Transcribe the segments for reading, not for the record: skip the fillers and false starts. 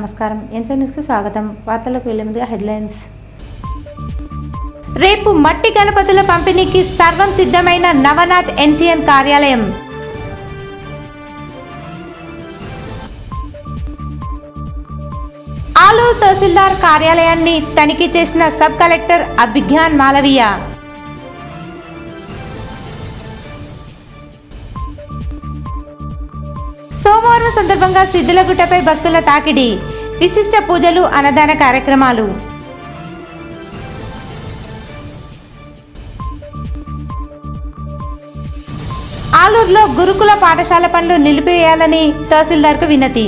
నమస్కారం NC news కి స్వాగతం వార్తలకు వెళ్లే ముందుగా హెడ్లైన్స్ రేపు మట్టి గణపతుల పంపిణీకి సర్వం సిద్ధమైన నవనాథ్ ఎన్సీఎన్ కార్యాలయం ఆలూరు తహసీల్దార్ కార్యాలయాన్ని తనిఖీ చేసిన సబ్ కలెక్టర్ అభిజ్ఞాన్ మాలవీయ సోమవారం సందర్భంగా సిద్ధులగుట్టపై భక్తుల తాకిడి విశిష్ట పూజలు అన్నదాన కార్యక్రమాలు ఆలూరులో గురుకుల పాఠశాల పనులు నిలిపివేయాలని తహసీల్దార్కు వినతి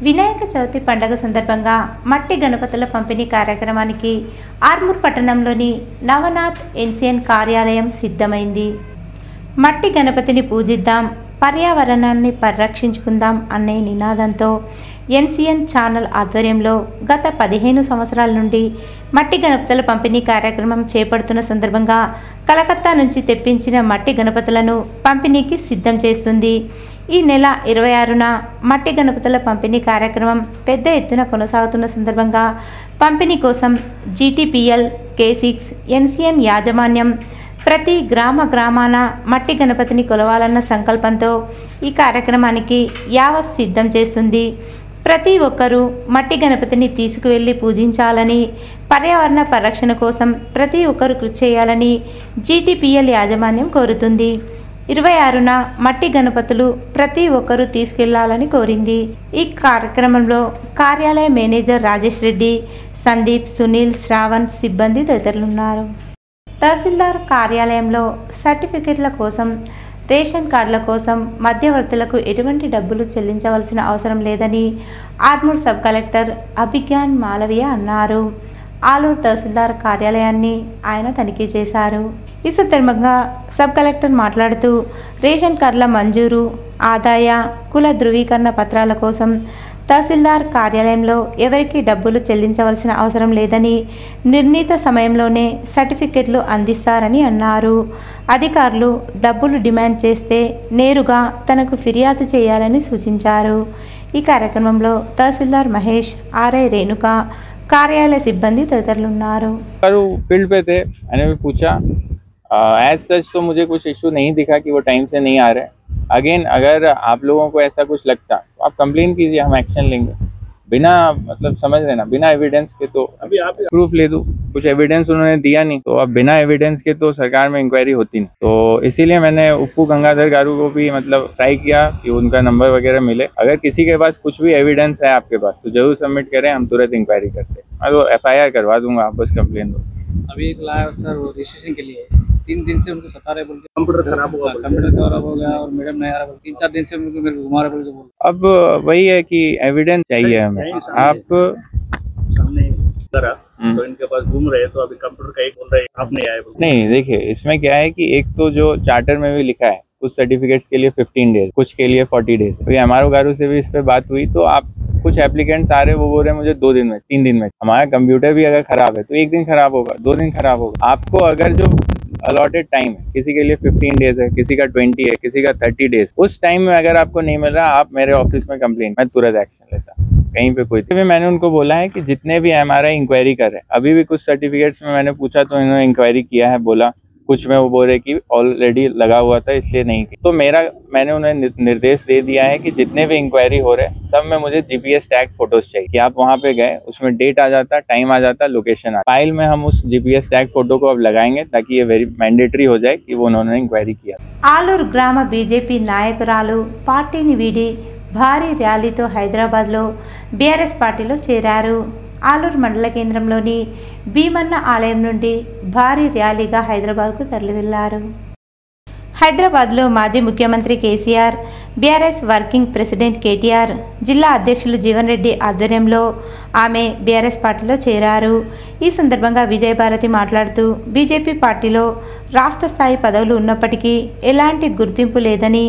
వినాయక చవితి పండుగ సందర్భంగా మట్టి గణపతుల పంపిణీ కార్యక్రమానికి ఆర్మూర్ పట్టణంలోని నవనాథ్ ఎన్సీఎన్ కార్యాలయం సిద్ధమైంది. మట్టి గణపతిని పూజిద్దాం, పర్యావరణాన్ని పరిరక్షించుకుందాం అనే నినాదంతో ఎన్సీఎన్ ఛానల్ ఆధ్వర్యంలో గత 15 సంవత్సరాల నుండి మట్టి గణపతుల పంపిణీ కార్యక్రమం చేపడుతున్న సందర్భంగా కలకత్తా నుంచి తెప్పించిన మట్టి గణపతులను పంపిణీకి సిద్ధం చేస్తుంది. ఈ నెల 26న మట్టి గణపతుల పంపిణీ కార్యక్రమం పెద్ద ఎత్తున కొనసాగుతున్న సందర్భంగా పంపిణీ కోసం జీటీపీఎల్, K6, ఎన్సీఎన్ యాజమాన్యం ప్రతి గ్రామాన మట్టి గణపతిని కొలవాలన్న సంకల్పంతో ఈ కార్యక్రమానికి యావత్ సిద్ధం చేస్తుంది. ప్రతి ఒక్కరూ మట్టి గణపతిని తీసుకువెళ్ళి పూజించాలని, పర్యావరణ పరిరక్షణ కోసం ప్రతి ఒక్కరూ కృషి చేయాలని జీటీపీఎల్ యాజమాన్యం కోరుతుంది. 26న మట్టి గణపతులు ప్రతి ఒక్కరూ తీసుకెళ్లాలని కోరింది. ఈ కార్యక్రమంలో కార్యాలయ మేనేజర్ రాజేష్ రెడ్డి, సందీప్, సునీల్, శ్రావణ్, సిబ్బంది తదితరులున్నారు. తహసీల్దార్ కార్యాలయంలో సర్టిఫికెట్ల కోసం, రేషన్ కార్డుల కోసం మధ్యవర్తులకు ఎటువంటి డబ్బులు చెల్లించవలసిన అవసరం లేదని ఆర్మూర్ సబ్ కలెక్టర్ అభిజ్ఞాన్ మాలవీయ అన్నారు. ఆలూరు తహసీల్దార్ కార్యాలయాన్ని ఆయన తనిఖీ చేశారు. ఈ సందర్భంగా సబ్ కలెక్టర్ మాట్లాడుతూ రేషన్ కార్డుల మంజూరు, ఆదాయ, కుల ధృవీకరణ పత్రాల కోసం తహసీల్దార్ కార్యాలయంలో ఎవరికీ డబ్బులు చెల్లించవలసిన అవసరం లేదని, నిర్ణీత సమయంలోనే సర్టిఫికెట్లు అందిస్తారని అన్నారు. అధికారులు డబ్బులు డిమాండ్ చేస్తే నేరుగా తనకు ఫిర్యాదు చేయాలని సూచించారు. ఈ కార్యక్రమంలో తహసీల్దార్ మహేష్, ఆర్ఐ రేణుక, कार्यालय सिब्बंदी तैतरलुन्नारू. फील्ड पे थे, मैंने भी पूछा, एज सच तो मुझे कुछ इशू नहीं दिखा कि वो टाइम से नहीं आ रहे. अगेन अगर आप लोगों को ऐसा कुछ लगता तो आप कंप्लेन कीजिए, हम एक्शन लेंगे. बिना मतलब समझ रहे ना, बिना एविडेंस के तो अभी आप प्रूफ ले दो, कुछ एविडेंस उन्होंने दिया नहीं, तो अब बिना एविडेंस के तो सरकार में इंक्वायरी होती नहीं. तो इसीलिए मैंने उप्पू गंगाधर गारू को भी मतलब ट्राई किया कि उनका नंबर वगैरह मिले. अगर किसी के पास कुछ भी एविडेंस है आपके पास तो जरूर सबमिट करें, हम तुरंत इंक्वायरी करते हैं. मैं तो FIR करवा दूंगा, आप बस कंप्लेन दो. अभी एक लाया सर वो रजिस्ट्रेशन के लिए 3 दिन से उनको सता रहे बोल के कंप्यूटर खराब हो गया और मैडम नहीं आ रहा बोल 3-4 दिन से उनको मेरे घुमा रहे बोल के बोल. अब वही है कि एविडेंस चाहिए हमें. आप सामने तो इनके पास घूम रहे तो अभी कंप्यूटर का एक बोल रहे आप नहीं आए. नहीं, देखिए इसमें क्या है कि एक तो जो चार्टर में भी लिखा है कुछ सर्टिफिकेट्स के लिए 15 डेज, कुछ के लिए 40 डेज. अभी MRO गारू से भी इस पे बात हुई तो आप कुछ एप्लीकेंट्स आ रहे वो बोल रहे मुझे 2 दिन में, 3 दिन में. हमारा कंप्यूटर भी अगर खराब है तो 1 दिन खराब होगा, 2 दिन खराब होगा. आपको अगर जो अलॉटेड टाइम है, किसी के लिए 15 डेज है, किसी का 20 है, किसी का 30 डेज, उस टाइम में अगर आपको नहीं मिल रहा, आप मेरे ऑफिस में कंप्लेन, मैं तुरंत एक्शन लेता. कहीं पे कोई भी मैंने उनको बोला है कि जितने भी MRI इंक्वायरी कर रहे हैं, अभी भी कुछ सर्टिफिकेट्स में मैंने पूछा तो इन्होंने इंक्वायरी किया है बोला, कुछ में वो बोल रहे कि ऑलरेडी लगा हुआ था इसलिए नहीं की. तो मैंने उन्हें निर्देश दे दिया है कि जितने भी इंक्वायरी हो रहे हैं सब में मुझे GPS टैग फोटोज चाहिए कि आप वहाँ पे गए, उसमें डेट आ जाता, टाइम आ जाता, लोकेशन आ. फाइल में हम उस GPS टैग फोटो को अब लगाएंगे ताकि ये वेरी मैंडेटरी हो जाए कि वो उन्होंने इंक्वायरी किया. ఆలూరు గ్రామ బీజేపీ నాయకురాలు పార్టీని వీడి భారీ ర్యాలీతో హైదరాబాద్లో బీఆర్ఎస్ పార్టీలో చేరారు. ఆలూరు మండల కేంద్రంలోని భీమన్న ఆలయం నుండి భారీ ర్యాలీగా హైదరాబాద్కు తరలివెళ్లారు. హైదరాబాద్లో మాజీ ముఖ్యమంత్రి KCR, BRS working president KTR, జిల్లా అధ్యక్షులు జీవన్ రెడ్డి ఆధ్వర్యంలో ఆమె బీఆర్ఎస్ పార్టీలో చేరారు. ఈ సందర్భంగా విజయభారతి మాట్లాడుతూ బీజేపీ పార్టీలో రాష్ట్ర స్థాయి పదవులు ఉన్నప్పటికీ ఎలాంటి గుర్తింపు లేదని,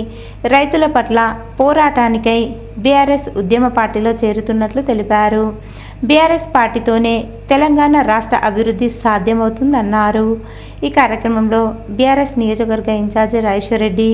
రైతుల పట్ల పోరాటానికై బీఆర్ఎస్ ఉద్యమ పార్టీలో చేరుతున్నట్లు తెలిపారు. బీఆర్ఎస్ పార్టీతోనే తెలంగాణ రాష్ట్ర అభివృద్ధి సాధ్యమవుతుందన్నారు. ఈ కార్యక్రమంలో బీఆర్ఎస్ నియోజకవర్గ ఇన్ఛార్జి రాజేశ్వర్ రెడ్డి,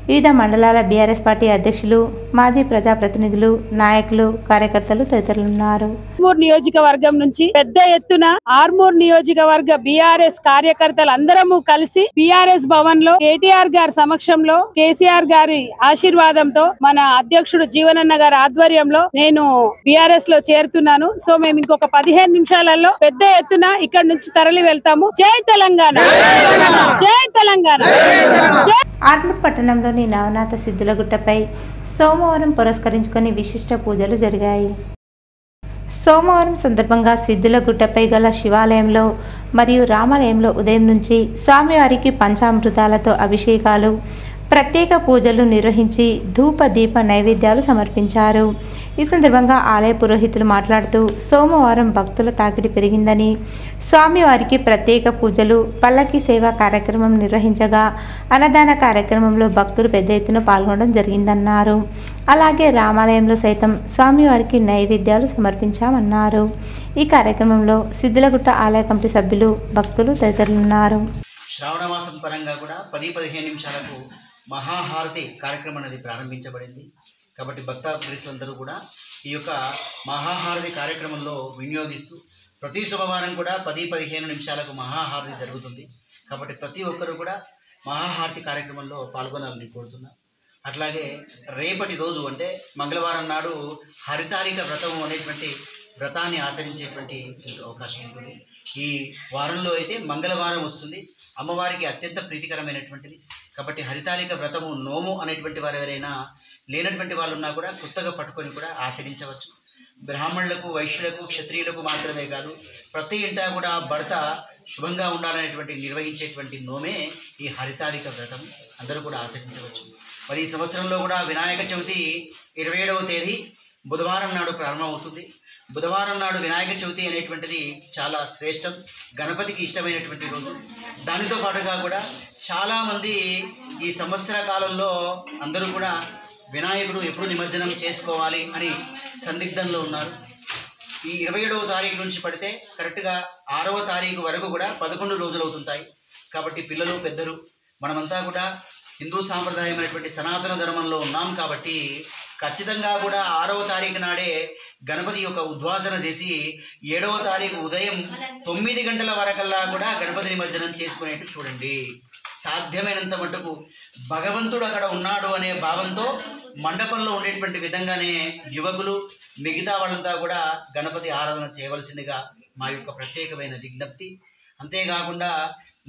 వివిధ మండలాల బీఆర్ఎస్ పార్టీ అధ్యక్షులు, మాజీ ప్రజాప్రతినిధులు, నాయకులు, కార్యకర్తలు తదితరులున్నారు. ఆర్మూర్ నియోజకవర్గం నుంచి పెద్ద ఎత్తున ఆర్మూర్ నియోజకవర్గ బీఆర్ఎస్ కార్యకర్తలు అందరము కలిసి బీఆర్ఎస్ భవన్ లో కేటీఆర్ గారి సమక్షంలో కేసీఆర్ గారి ఆశీర్వాదంతో మన అధ్యక్షుడు జీవనన్న గారి ఆధ్వర్యంలో నేను బీఆర్ఎస్ లో చేరుతున్నాను. సో మేము ఇంకొక 15 నిమిషాలలో పెద్ద ఎత్తున ఇక్కడ నుంచి తరలి వెళ్తాము. జై తెలంగాణ, జై తెలంగాణ. ఆర్మూర్ పట్టణంలోని నవనాథ సిద్ధులగుట్టపై సోమవారం పురస్కరించుకొని విశిష్ట పూజలు జరిగాయి. సోమవారం సందర్భంగా సిద్ధులగుట్టపై గల శివాలయంలో మరియు రామాలయంలో ఉదయం నుంచి స్వామివారికి పంచామృతాలతో అభిషేకాలు, ప్రత్యేక పూజలు నిర్వహించి ధూప దీప నైవేద్యాలు సమర్పించారు. ఈ సందర్భంగా ఆలయ పురోహితులు మాట్లాడుతూ సోమవారం భక్తుల తాకిడి పెరిగిందని, స్వామివారికి ప్రత్యేక పూజలు, పల్లకి సేవా కార్యక్రమం నిర్వహించగా అన్నదాన కార్యక్రమంలో భక్తులు పెద్ద ఎత్తున పాల్గొనడం జరిగిందన్నారు. అలాగే రామాలయంలో సైతం స్వామివారికి నైవేద్యాలు సమర్పించామన్నారు. ఈ కార్యక్రమంలో సిద్ధులగుట్ట ఆలయ కమిటీ సభ్యులు, భక్తులు తదితరులున్నారు. శ్రావణ మాసం పరంగా కూడా 10-15 నిమిషాలకు మహాహారతి కార్యక్రమం అనేది ప్రారంభించబడింది. కాబట్టి భక్త ప్రేక్షకులందరూ కూడా ఈ యొక్క మహాహారతి కార్యక్రమంలో వినియోగిస్తూ ప్రతి శుభవారం కూడా 10-15 నిమిషాలకు మహాహారతి జరుగుతుంది. కాబట్టి ప్రతి ఒక్కరూ కూడా మహాహారతి కార్యక్రమంలో పాల్గొనాలని కోరుతున్నా. అట్లాగే రేపటి రోజు అంటే మంగళవారం నాడు హరితాలిక వ్రతం అనేటువంటి వ్రతాన్ని ఆచరించేటువంటి అవకాశం ఉంటుంది. ఈ వారంలో అయితే మంగళవారం వస్తుంది, అమ్మవారికి అత్యంత ప్రీతికరమైనటువంటిది. కాబట్టి హరితాలిక వ్రతము నోము అనేటువంటి వారు ఎవరైనా లేనటువంటి వాళ్ళు ఉన్నా కూడా కొత్తగా పట్టుకొని కూడా ఆచరించవచ్చు. బ్రాహ్మణులకు, వైశ్యులకు, క్షత్రియులకు మాత్రమే కాదు, ప్రతి ఇంటా కూడా భర్త శుభంగా ఉండాలనేటువంటి నిర్వహించేటువంటి నోమే ఈ హరితాలిక వ్రతం. అందరూ కూడా ఆచరించవచ్చు. మరి ఈ సంవత్సరంలో కూడా వినాయక చవితి 27వ తేదీ బుధవారం నాడు ప్రారంభమవుతుంది. బుధవారం నాడు వినాయక చవితి అనేటువంటిది చాలా శ్రేష్టం, గణపతికి ఇష్టమైనటువంటి రోజు. దానితో పాటుగా కూడా చాలామంది ఈ సంవత్సర కాలంలో అందరూ కూడా వినాయకుడు ఎప్పుడు నిమజ్జనం చేసుకోవాలి అని సందిగ్ధంలో ఉన్నారు. ఈ 27వ తారీఖు నుంచి పడితే కరెక్ట్గా 6వ తారీఖు వరకు కూడా 11 రోజులు అవుతుంటాయి. కాబట్టి పిల్లలు, పెద్దలు మనమంతా కూడా హిందూ సాంప్రదాయమైనటువంటి సనాతన ధర్మంలో ఉన్నాం. కాబట్టి ఖచ్చితంగా కూడా 6వ తారీఖు నాడే గణపతి యొక్క ఉద్వాసన చేసి 7వ తారీఖు ఉదయం 9 గంటల వరకల్లా కూడా గణపతి నిమజ్జనం చేసుకునేట్టు చూడండి. సాధ్యమైనంత మటుకు భగవంతుడు అక్కడ ఉన్నాడు అనే భావంతో మండపంలో ఉండేటువంటి విధంగానే యువకులు, మిగతా వాళ్ళంతా కూడా గణపతి ఆరాధన చేయవలసిందిగా మా యొక్క ప్రత్యేకమైన విజ్ఞప్తి. అంతేకాకుండా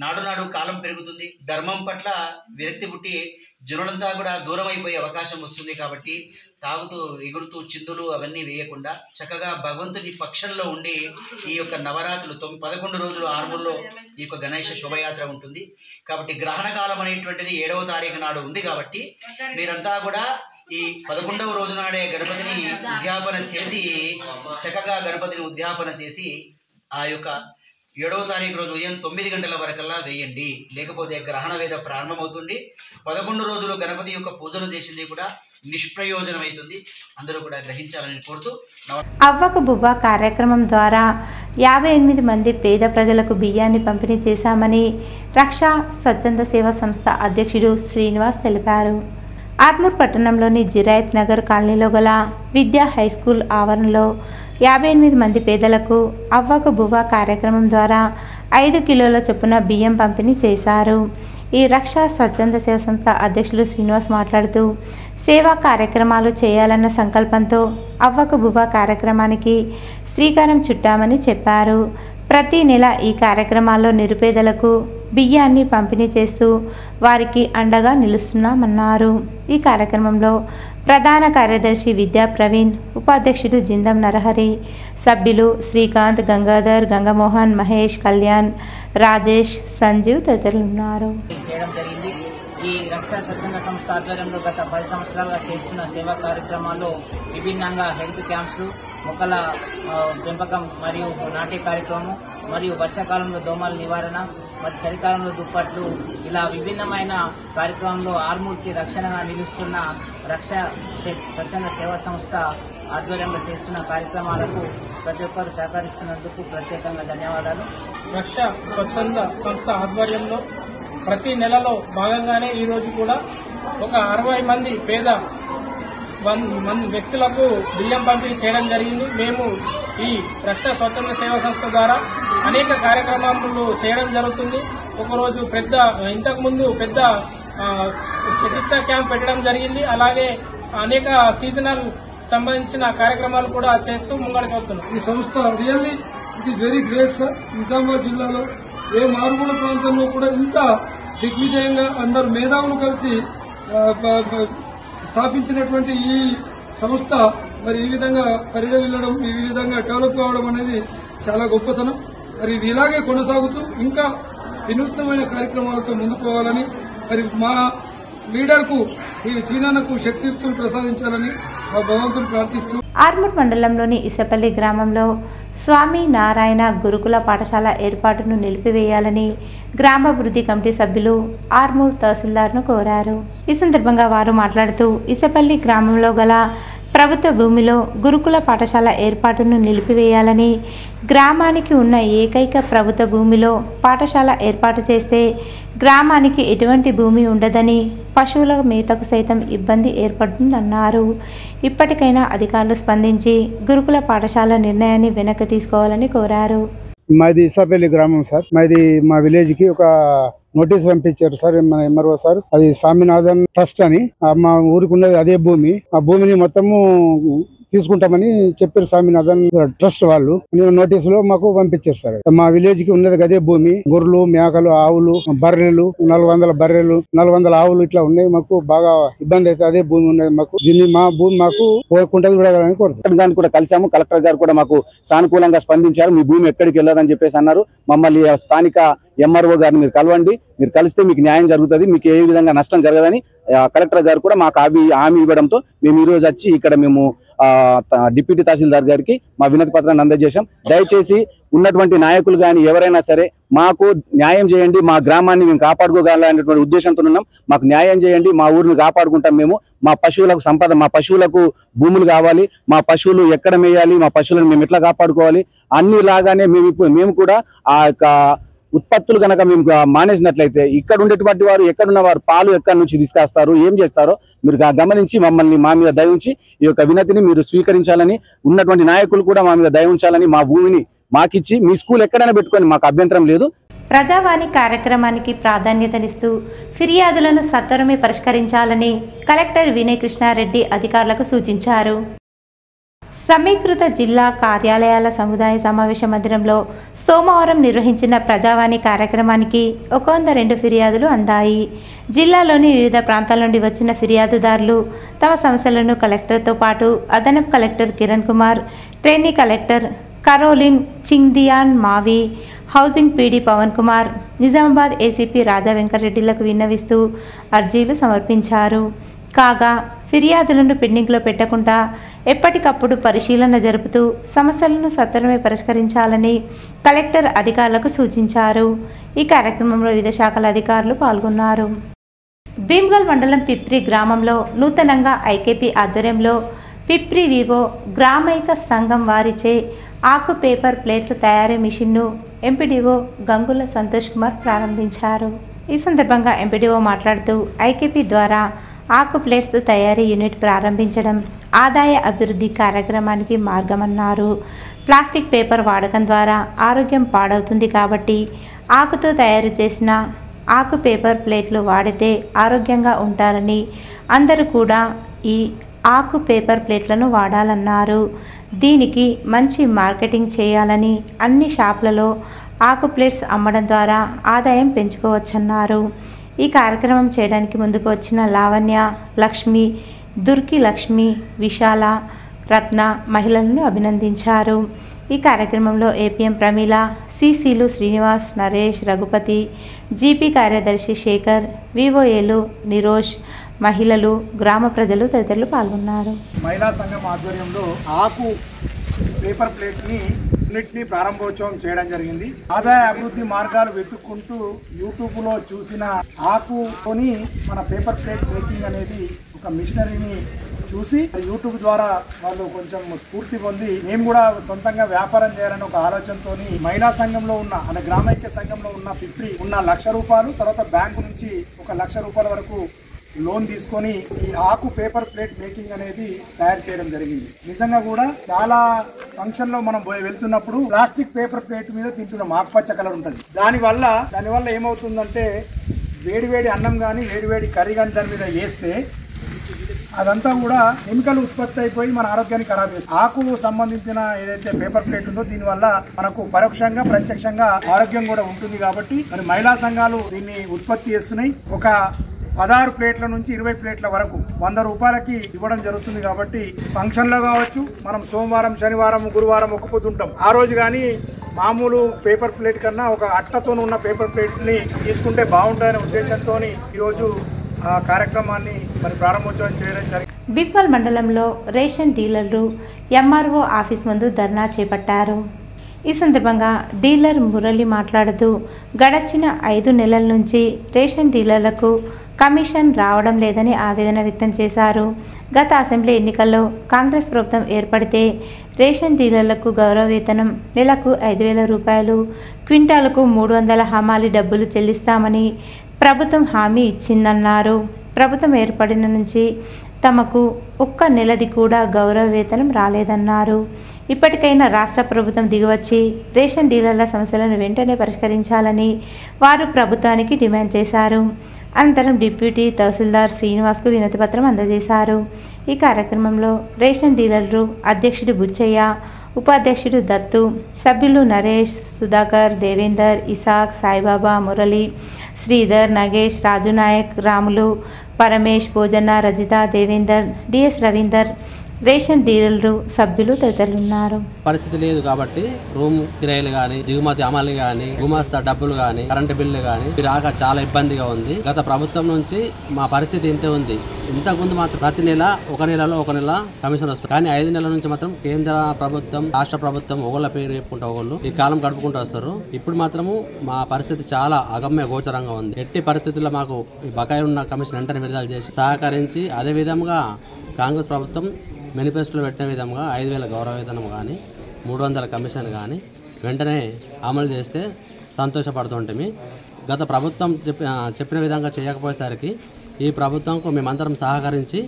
నాడు నాడు కాలం పెరుగుతుంది, ధర్మం పట్ల విరక్తి పుట్టి జనులంతా కూడా దూరం అయిపోయే అవకాశం వస్తుంది. కాబట్టి తాగుతూ, ఎగురుతూ, చిందులు అవన్నీ వేయకుండా చక్కగా భగవంతుని పక్షంలో ఉండి ఈ యొక్క నవరాత్రులు 11 రోజులు ఆర్మూర్లో ఈ యొక్క గణేష శోభయాత్ర ఉంటుంది. కాబట్టి గ్రహణ కాలం అనేటువంటిది 7వ తారీఖు నాడు ఉంది. కాబట్టి మీరంతా కూడా ఈ 11వ రోజు నాడే గణపతిని ఉద్యాపన చేసి చక్కగా గణపతిని ఉద్యాపన చేసి ఆ యొక్క 7వ తారీఖు రోజు ఉదయం 9 గంటల వరకల్లా వేయండి. లేకపోతే గ్రహణ వేద ప్రారంభమవుతుంది. 11 రోజులు గణపతి యొక్క పూజలు చేసింది కూడా నిష్ప్రయోజనమవుతుంది. అందరూ కూడా గ్రహించాలని కోరుతూ అవ్వకు బువ్వ కార్యక్రమం ద్వారా 58 మంది పేద ప్రజలకు బియ్యాన్ని పంపిణీ చేశామని రక్షా స్వచ్ఛంద సేవా సంస్థ అధ్యక్షుడు శ్రీనివాస్ తెలిపారు. ఆర్మూర్ పట్టణంలోని జిరాయత్ నగర్ కాలనీలో గల విద్యా హైస్కూల్ ఆవరణలో 58 మంది పేదలకు అవ్వకు బువ్వ కార్యక్రమం ద్వారా 5 కిలోల చొప్పున బియ్యం పంపిణీ చేశారు. ఈ రక్షా స్వచ్ఛంద సేవా సంస్థ అధ్యక్షులు శ్రీనివాస్ మాట్లాడుతూ సేవా కార్యక్రమాలు చేయాలన్న సంకల్పంతో అవ్వకు బువ్వ కార్యక్రమానికి శ్రీకారం చుట్టామని చెప్పారు. ప్రతి నెల ఈ కార్యక్రమాల్లో నిరుపేదలకు బియ్యాన్ని పంపిణీ చేస్తూ వారికి అండగా నిలుస్తున్నామన్నారు. ఈ కార్యక్రమంలో ప్రధాన కార్యదర్శి విద్యా ప్రవీణ్, ఉపాధ్యక్షుడు జిందం నరహరి, సభ్యులు శ్రీకాంత్, గంగాధర్, గంగమోహన్, మహేష్, కళ్యాణ్, రాజేష్, సంజీవ్ తదితరులున్నారు. ఈ రక్షా స్వచ్ఛంద సంస్థ ఆధ్వర్యంలో గత 10 సంవత్సరాలుగా చేస్తున్న సేవా కార్యక్రమాల్లో విభిన్నంగా హెల్త్ క్యాంప్స్, మొక్కల పెంపకం మరియు నాట్య కార్యక్రమం, మరియు వర్షాకాలంలో దోమల నివారణ, మరి చలికాలంలో దుప్పట్లు, ఇలా విభిన్నమైన కార్యక్రమంలో ఆర్మూర్కి రక్షణగా నిలుస్తున్న రక్షా స్వచ్ఛంద సేవా సంస్థ ఆధ్వర్యంలో చేస్తున్న కార్యక్రమాలకు ప్రతి ఒక్కరు సహకరిస్తున్నందుకు ప్రత్యేకంగా ధన్యవాదాలు. రక్ష స్వచ్ఛంద సంస్థ ఆధ్వర్యంలో ప్రతి నెలలో భాగంగానే ఈరోజు కూడా ఒక 60 మంది పేద వ్యక్తులకు బియ్యం పంపిణీ చేయడం జరిగింది. మేము ఈ రక్ష స్వచ్ఛంద సేవా సంస్థ ద్వారా అనేక కార్యక్రమాలు చేయడం జరుగుతుంది. ఒకరోజు ఇంతకుముందు పెద్ద చికిత్సా క్యాంప్ పెట్టడం జరిగింది. అలాగే అనేక సీజనల్ సంబంధించిన కార్యక్రమాలు కూడా చేస్తూ ముంగడిపోతున్నాం. ఈ సంస్థ really it is very great sir. Nizamabad జిల్లాలో ఏ మారుమూల ప్రాంతంలో కూడా ఇంత దిగ్విజయంగా అందరు మేధావులు కలిసి స్థాపించినటువంటి ఈ సంస్థ మరి ఈ విధంగా పరిడవిల్లడం, ఈ విధంగా డెవలప్ కావడం అనేది చాలా గొప్పతనం. మరి ఇది ఇలాగే కొనసాగుతూ ఇంకా వినూత్నమైన కార్యక్రమాలతో ముందుకు పోవాలని మరి మా లీడర్కు సీనానకు శక్తియుక్తులు ప్రసాదించాలని ఆ భగవంతుని ప్రార్థిస్తూ ఆర్మూర్ మండలంలోని ఇసపల్లి గ్రామంలో స్వామి నారాయణ గురుకుల పాఠశాల ఏర్పాటును నిలిపివేయాలని గ్రామాభివృద్ధి కమిటీ సభ్యులు ఆర్మూర్ తహసీల్దార్ను కోరారు. ఈ సందర్భంగా వారు మాట్లాడుతూ ఇసపల్లి గ్రామంలో గల ప్రభుత్వ భూమిలో గురుకుల పాఠశాల ఏర్పాటును నిలిపివేయాలని, గ్రామానికి ఉన్న ఏకైక ప్రభుత్వ భూమిలో పాఠశాల ఏర్పాటు చేస్తే గ్రామానికి ఎటువంటి భూమి ఉండదని, పశువుల మేతకు సైతం ఇబ్బంది ఏర్పడుతుందన్నారు. ఇప్పటికైనా అధికారులు స్పందించి గురుకుల పాఠశాల నిర్ణయాన్ని వెనక్కి తీసుకోవాలని కోరారు. మాది ఇసాపల్లి గ్రామం సార్. మా విలేజ్ కి ఒక నోటీస్ పంపించారు సార్ మన ఎంఆర్ఓ సార్. అది స్వామినాథన్ ట్రస్ట్ అని మా ఊరికి ఉన్నది అదే భూమి. ఆ భూమిని మొత్తము తీసుకుంటామని చెప్పారు స్వామినాథన్ ట్రస్ట్ వాళ్ళు. నోటీసులో మాకు పంపించారు సార్. మా విలేజ్ కి ఉన్నది అదే భూమి. గొర్రెలు, మేకలు, ఆవులు, బర్రెలు, 400 బర్రెలు, 400 ఆవులు ఇట్లా ఉన్నాయి. మాకు బాగా ఇబ్బంది అయితే అదే భూమి ఉన్నది మాకు. దీన్ని మా భూమి మాకు కోరుకుంటది కూడా కోరుతాం. దాన్ని కూడా కలిసాము. కలెక్టర్ గారు కూడా మాకు సానుకూలంగా స్పందించారు. మీ భూమి ఎక్కడికి వెళ్ళదని చెప్పేసి అన్నారు. మమ్మల్ని స్థానిక ఎంఆర్ఓ గారిని మీరు కలవండి, మీరు కలిస్తే మీకు న్యాయం జరుగుతుంది, మీకు ఏ విధంగా నష్టం జరగదని కలెక్టర్ గారు కూడా మాకు హామీ ఇవ్వడంతో మేము ఈ రోజు వచ్చి ఇక్కడ మేము డిప్యూటీ తహసీల్దార్ గారికి మా వినతి పత్రాన్ని అందజేశాం. దయచేసి ఉన్నటువంటి నాయకులు కానీ ఎవరైనా సరే మాకు న్యాయం చేయండి, మా గ్రామాన్ని మేము కాపాడుకోగలనేటువంటి ఉద్దేశంతో ఉన్నాం. మాకు న్యాయం చేయండి, మా ఊరిని కాపాడుకుంటాం. మేము మా పశువులకు సంపద, మా పశువులకు భూములు కావాలి, మా పశువులు ఎక్కడ మేయాలి, మా పశువులను మేము ఎట్లా కాపాడుకోవాలి అన్ని లాగానే మేము కూడా ఆ యొక్క ఉత్పత్తులు కనుక మేము మానేసినట్లయితే ఇక్కడ ఉండేటువంటి వారు ఎక్కడున్న వారు పాలు ఎక్కడి నుంచి తీసుకొస్తారు, ఏం చేస్తారో మీరు గమనించి మమ్మల్ని మా మీద దయ ఉంచి ఈ యొక్క వినతిని మీరు స్వీకరించాలని, ఉన్నటువంటి నాయకులు కూడా మా మీద దయ ఉంచాలని, మా భూమిని మాకిచ్చి మీ స్కూల్ ఎక్కడైనా పెట్టుకొని మాకు అభ్యంతరం లేదు. ప్రజావాణి కార్యక్రమానికి ప్రాధాన్యతనిస్తూ ఫిర్యాదులను సత్వరమే పరిష్కరించాలని కలెక్టర్ వినయ్ కృష్ణారెడ్డి అధికారులకు సూచించారు. సమీకృత జిల్లా కార్యాలయాల సముదాయ సమావేశ మందిరంలో సోమవారం నిర్వహించిన ప్రజావాణి కార్యక్రమానికి 102 ఫిర్యాదులు అందాయి. జిల్లాలోని వివిధ ప్రాంతాల నుండి వచ్చిన ఫిర్యాదుదారులు తమ సమస్యలను కలెక్టర్తో పాటు అదనపు collector Kiran Kumar, trainee collector Caroline Chingdian Mawi, housing PD Pavan Kumar, Nizamabad ACP Raja వెంకటరెడ్డిలకు విన్నవిస్తూ అర్జీలు సమర్పించారు. కాగా ఫిర్యాదులను పెండింగ్లో పెట్టకుండా ఎప్పటికప్పుడు పరిశీలన జరుపుతూ సమస్యలను సత్వరమే పరిష్కరించాలని కలెక్టర్ అధికారులకు సూచించారు. ఈ కార్యక్రమంలో వివిధ శాఖల అధికారులు పాల్గొన్నారు. భీమ్గల్ మండలం పిప్రి గ్రామంలో నూతనంగా ఐకేపీ ఆధ్వర్యంలో పిప్రి వివో గ్రామైక సంఘం వారిచే ఆకు పేపర్ ప్లేట్ల తయారీ మిషన్ను ఎంపీడీఓ గంగుల సంతోష్ కుమార్ ప్రారంభించారు. ఈ సందర్భంగా ఎంపీడీఓ మాట్లాడుతూ ఐకేపీ ద్వారా ఆకు ప్లేట్స్ తయారీ యూనిట్ ప్రారంభించడం ఆదాయ అభివృద్ధి కార్యక్రమానికి మార్గమన్నారు. ప్లాస్టిక్ పేపర్ వాడకం ద్వారా ఆరోగ్యం పాడవుతుంది కాబట్టి ఆకుతో తయారు చేసిన ఆకు పేపర్ ప్లేట్లు వాడితే ఆరోగ్యంగా ఉంటారని, అందరూ కూడా ఈ ఆకు పేపర్ ప్లేట్లను వాడాలన్నారు. దీనికి మంచి మార్కెటింగ్ చేయాలని అన్ని షాపులలో ఆకు ప్లేట్స్ అమ్మడం ద్వారా ఆదాయం పెంచుకోవచ్చన్నారు. ఈ కార్యక్రమం చేయడానికి ముందుకు వచ్చిన లావణ్య, లక్ష్మి, దుర్కి లక్ష్మి, విశాల, రత్న మహిళలను అభినందించారు. ఈ కార్యక్రమంలో ఏపీఎం ప్రమీల, సిసిలు శ్రీనివాస్, నరేష్, రఘుపతి, జీపీ కార్యదర్శి శేఖర్, వివోఏలు నిరోష్, మహిళలు, గ్రామ ప్రజలు తదితరులు పాల్గొన్నారు. మహిళా సంఘం ఆధ్వర్యంలో ఆకు పేపర్ ప్లేట్ని యూనిట్ని ప్రారంభోత్సవం చేయడం జరిగింది. ఆదాయ అభివృద్ధి మార్గాలు వెతుక్కుంటూ చూసి యూట్యూబ్ ద్వారా వాళ్ళు కొంచెం స్ఫూర్తి పొంది మేము కూడా సొంతంగా వ్యాపారం చేయాలని ఒక ఆలోచనతో మహిళా సంఘంలో ఉన్న అంటే గ్రామైక్య సంఘంలో ఉన్న ఫిఫ్టీ ఉన్న ₹1,00,000 తర్వాత బ్యాంకు నుంచి ₹1,00,000 వరకు లోన్ తీసుకొని ఈ ఆకు పేపర్ ప్లేట్ మేకింగ్ అనేది తయారు చేయడం జరిగింది. నిజంగా కూడా చాలా ఫంక్షన్ లో మనం వెళ్తున్నప్పుడు ప్లాస్టిక్ పేపర్ ప్లేట్ మీద తింటున్నాం, ఆకుపచ్చ కలర్ ఉంటుంది. దానివల్ల ఏమవుతుందంటే వేడివేడి అన్నం కానీ వేడివేడి కర్రీ కానీ దాని మీద వేస్తే అదంతా కూడా కెమికల్ ఉత్పత్తి అయిపోయి మన ఆరోగ్యాన్ని ఖరాబ్ చేస్తుంది. ఆకు సంబంధించిన ఏదైతే పేపర్ ప్లేట్ ఉందో దీనివల్ల మనకు పరోక్షంగా ప్రత్యక్షంగా ఆరోగ్యం కూడా ఉంటుంది. కాబట్టి మరి మహిళా సంఘాలు దీన్ని ఉత్పత్తి చేస్తున్నాయి. ఒక 16 ప్లేట్ల నుంచి 20 ప్లేట్ల వరకు ₹100 ఇవ్వడం జరుగుతుంది. కాబట్టి ఫంక్షన్లో కావచ్చు, మనం సోమవారం శనివారం గురువారం ఒక్క పొద్దుంటాం, ఆ రోజు కానీ మామూలు పేపర్ ప్లేట్ కన్నా ఒక అట్టతో ఉన్న పేపర్ ప్లేట్ని తీసుకుంటే బాగుంటుందనే ఉద్దేశంతో ఈరోజు ఆ కార్యక్రమాన్ని మరి ప్రారంభోత్సవం చేయడం జరిగింది. బిక్వల్ మండలంలో రేషన్ డీలర్లు ఎంఆర్ఓ ఆఫీస్ ముందు ధర్నా చేపట్టారు. ఈ సందర్భంగా డీలర్ మురళి మాట్లాడుతూ గడచిన 5 నెలల నుంచి రేషన్ డీలర్లకు కమిషన్ రావడం లేదని ఆవేదన వ్యక్తం చేశారు. గత అసెంబ్లీ ఎన్నికల్లో కాంగ్రెస్ ప్రభుత్వం ఏర్పడితే రేషన్ డీలర్లకు గౌరవ వేతనం నెలకు ₹5,000, క్వింటాలకు 300 హమాలి డబ్బులు చెల్లిస్తామని ప్రభుత్వం హామీ ఇచ్చిందన్నారు. ప్రభుత్వం ఏర్పడిన నుంచి తమకు ఒక్క నెలది కూడా గౌరవ వేతనం రాలేదన్నారు. ఇప్పటికైనా రాష్ట్ర ప్రభుత్వం దిగివచ్చి రేషన్ డీలర్ల సమస్యలను వెంటనే పరిష్కరించాలని వారు ప్రభుత్వానికి డిమాండ్ చేశారు. అనంతరం డిప్యూటీ తహసీల్దార్ శ్రీనివాస్కు వినతిపత్రం అందజేశారు. ఈ కార్యక్రమంలో రేషన్ డీలర్లు అధ్యక్షుడు బుచ్చయ్య, ఉపాధ్యక్షుడు దత్తు, సభ్యులు నరేష్, సుధాకర్, దేవేందర్, ఇసాక్, సాయిబాబా, మురళి, శ్రీధర్, నగేష్, రాజునాయక్, రాములు, పరమేష్, భోజన్న, రజిత, దేవేందర్, డిఎస్ రవీందర్, రేషన్ డీలర్లు సభ్యులు తదితరులున్నారు. పరిస్థితి లేదు కాబట్టి రూమ్ కిరాయిలు గానీ, దిగుమతి అమలు గానీ, గుమాస్తా డబ్బులు గానీ, కరెంటు బిల్లు గానీ రాక చాలా ఇబ్బందిగా ఉంది. గత ప్రభుత్వం నుంచి మా పరిస్థితి ఇంతే ఉంది. ఇంతకుముందు మాత్రం ప్రతి నెల ఒక నెల కమిషన్ వస్తుంది. కానీ 5 నెలల నుంచి మాత్రం కేంద్ర ప్రభుత్వం, రాష్ట్ర ప్రభుత్వం ఒకళ్ళ పేరు చెప్పుకుంటూ ఒకళ్ళు ఈ కాలం గడుపుకుంటూ వస్తారు. ఇప్పుడు మాత్రము మా పరిస్థితి చాలా అగమ్య గోచరంగా ఉంది. ఎట్టి పరిస్థితుల్లో మాకు ఈ బకాయి ఉన్న కమిషన్ వెంటనే విడుదల చేసి సహకరించి, అదే విధంగా కాంగ్రెస్ ప్రభుత్వం మేనిఫెస్టోలో పెట్టిన విధంగా 5,000 గౌరవ వేతనం కానీ 300 కమిషన్ కానీ వెంటనే అమలు చేస్తే సంతోషపడుతుంటే, గత ప్రభుత్వం చెప్పిన విధంగా చేయకపోయేసరికి ఈ ప్రభుత్వంకు మేమందరం సహకరించి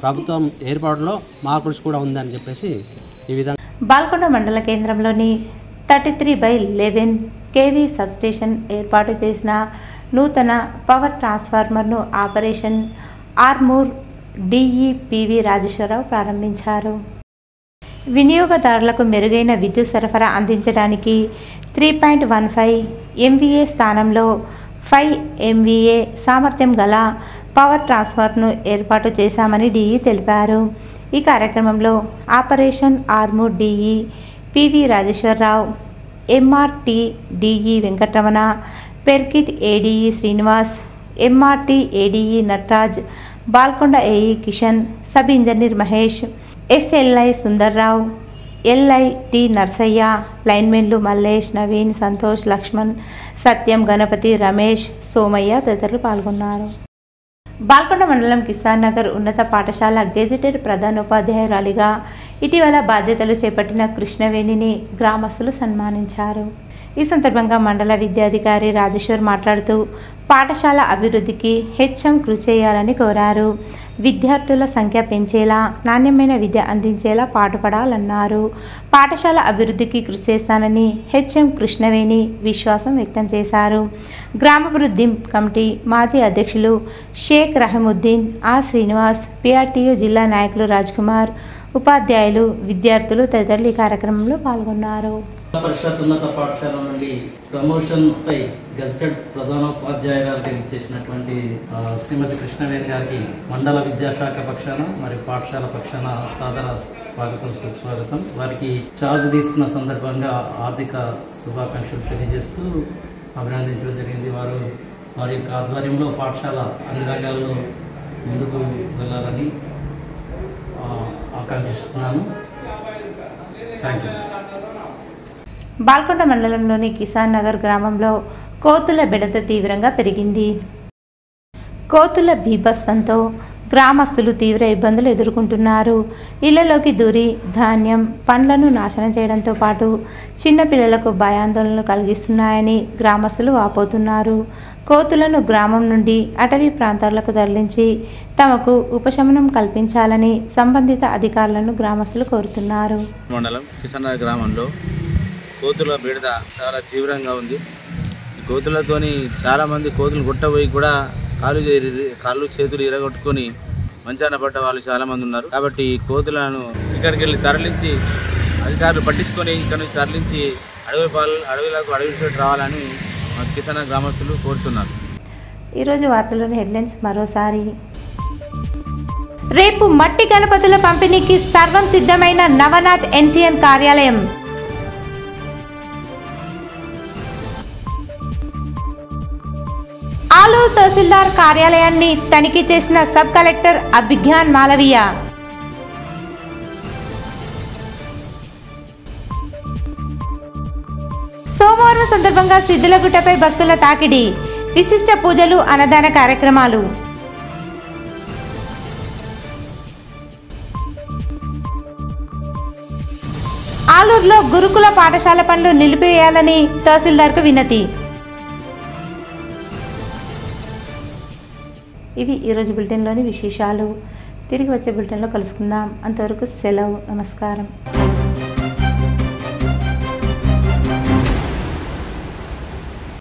ప్రభుత్వం ఏర్పాటులో మా కృషి కూడా ఉందని చెప్పేసి ఈ విధంగా బాల్కొండ మండల కేంద్రంలోని 33/11 kV సబ్స్టేషన్ ఏర్పాటు చేసిన నూతన పవర్ ట్రాన్స్ఫార్మర్ను ఆపరేషన్ ఆర్మూర్ డిఈపివి రాజేశ్వరరావు ప్రారంభించారు. వినియోగదారులకు మెరుగైన విద్యుత్ సరఫరా అందించడానికి 3.15 MVA స్థానంలో 5 MVA సామర్థ్యం గల పవర్ ట్రాన్స్ఫార్మర్ను ఏర్పాటు చేశామని డిఈ తెలిపారు. ఈ కార్యక్రమంలో operation Armoor DE PV Rajeshwararao, MRT DE Venkataramana, Perkit ADE Srinivas, MRT ADE Natraj, Balkonda AE Kishan, sub engineer Mahesh, SLI Sundarrao, LIT Narsaiah, లైన్మెన్లు మల్లేష్, నవీన్, సంతోష్, లక్ష్మణ్, సత్యం, గణపతి, రమేష్, సోమయ్య తదితరులు పాల్గొన్నారు. బాల్కొండ మండలం కిసాన్ నగర్ ఉన్నత పాఠశాల గెజిటెడ్ ప్రధానోపాధ్యాయురాలిగా ఇటీవల బాధ్యతలు చేపట్టిన కృష్ణవేణిని గ్రామస్తులు సన్మానించారు. ఈ సందర్భంగా మండల విద్యాధికారి రాజేశ్వర్ మాట్లాడుతూ పాఠశాల అభివృద్ధికి హెచ్ఎం కృషి చేయాలని కోరారు. విద్యార్థుల సంఖ్య పెంచేలా, నాణ్యమైన విద్య అందించేలా పాటుపడాలన్నారు. పాఠశాల అభివృద్ధికి కృషి చేస్తానని హెచ్ఎం కృష్ణవేణి విశ్వాసం వ్యక్తం చేశారు. గ్రామాభివృద్ధి కమిటీ మాజీ అధ్యక్షులు షేక్ రహముద్దీన్, శ్రీనివాస్, పిఆర్టీయూ జిల్లా నాయకులు రాజ్కుమార్, ఉపాధ్యాయులు, విద్యార్థులు తదితరులు ఈ కార్యక్రమంలో పాల్గొన్నారు. పరిషత్ ఉన్నత పాఠశాల నుండి ప్రమోషన్ పై గెజిటెడ్ ప్రధానోపాధ్యాయురాలు చేసినటువంటి శ్రీమతి కృష్ణవేణి గారికి మండల విద్యాశాఖ పక్షాన మరియు పాఠశాల పక్షాన సాదర స్వాగతం, సుస్వాగతం. వారికి ఛార్జ్ తీసుకున్న సందర్భంగా ఆర్థిక శుభాకాంక్షలు తెలియజేస్తూ అభినందించడం జరిగింది. వారి యొక్క ఆధ్వర్యంలో పాఠశాల అన్ని రంగాల్లో ముందుకు వెళ్ళాలని ఆకాంక్షిస్తున్నాను. Thank you. బాల్కొండ మండలంలోని కిసాన్ నగర్ గ్రామంలో కోతుల బెడద తీవ్రంగా పెరిగింది. కోతుల బీభత్సంతో గ్రామస్తులు తీవ్ర ఇబ్బందులు ఎదుర్కొంటున్నారు. ఇళ్లలోకి దూరి ధాన్యం, పండ్లను నాశనం చేయడంతో పాటు చిన్నపిల్లలకు భయాందోళనలు కలిగిస్తున్నాయని గ్రామస్తులు వాపోతున్నారు. కోతులను గ్రామం నుండి అటవీ ప్రాంతాలకు తరలించి తమకు ఉపశమనం కల్పించాలని సంబంధిత అధికారులను గ్రామస్తులు కోరుతున్నారు. మండలం కిసన్నర గ్రామంలో కోతుల బెడద చాలా తీవ్రంగా ఉంది. కోతులతోని చాలామంది కోతులు కొట్టబోయి కూడా కాళ్ళు చేతులు ఇరగొట్టుకొని మంచాన పడ్డ వాళ్ళు చాలామంది ఉన్నారు. కాబట్టి కోతులను ఇక్కడికి వెళ్ళి తరలించి అధికారులు పట్టించుకొని ఇక్కడ నుంచి తరలించి అడవిలకు రావాలని మా కిసన్న గ్రామస్తులు కోరుతున్నారు. ఈరోజు వార్తల్లోని హెడ్లైన్స్ మరోసారి. రేపు మట్టి గణపతుల పంపిణీకి సర్వం సిద్ధమైన నవనాథ్ ఎన్సీఎన్ కార్యాలయం. ఆలూరు తహసీల్దార్ కార్యాలయాన్ని తనిఖీ చేసిన సబ్ కలెక్టర్ అభిజ్ఞాన్ మాలవీయ. సోమవారం సందర్భంగా సిద్ధులగుట్టపై భక్తుల తాకిడి, విశిష్ట పూజలు, అన్నదాన కార్యక్రమాలు. ఆలూరులో గురుకుల పాఠశాల పనులు నిలిపివేయాలని తహసీల్దార్కు వినతి. ఇవి ఈరోజు బులెటిన్లోని విశేషాలు. తిరిగి వచ్చే బులెటిన్లో కలుసుకుందాం. అంతవరకు సెలవు. నమస్కారం.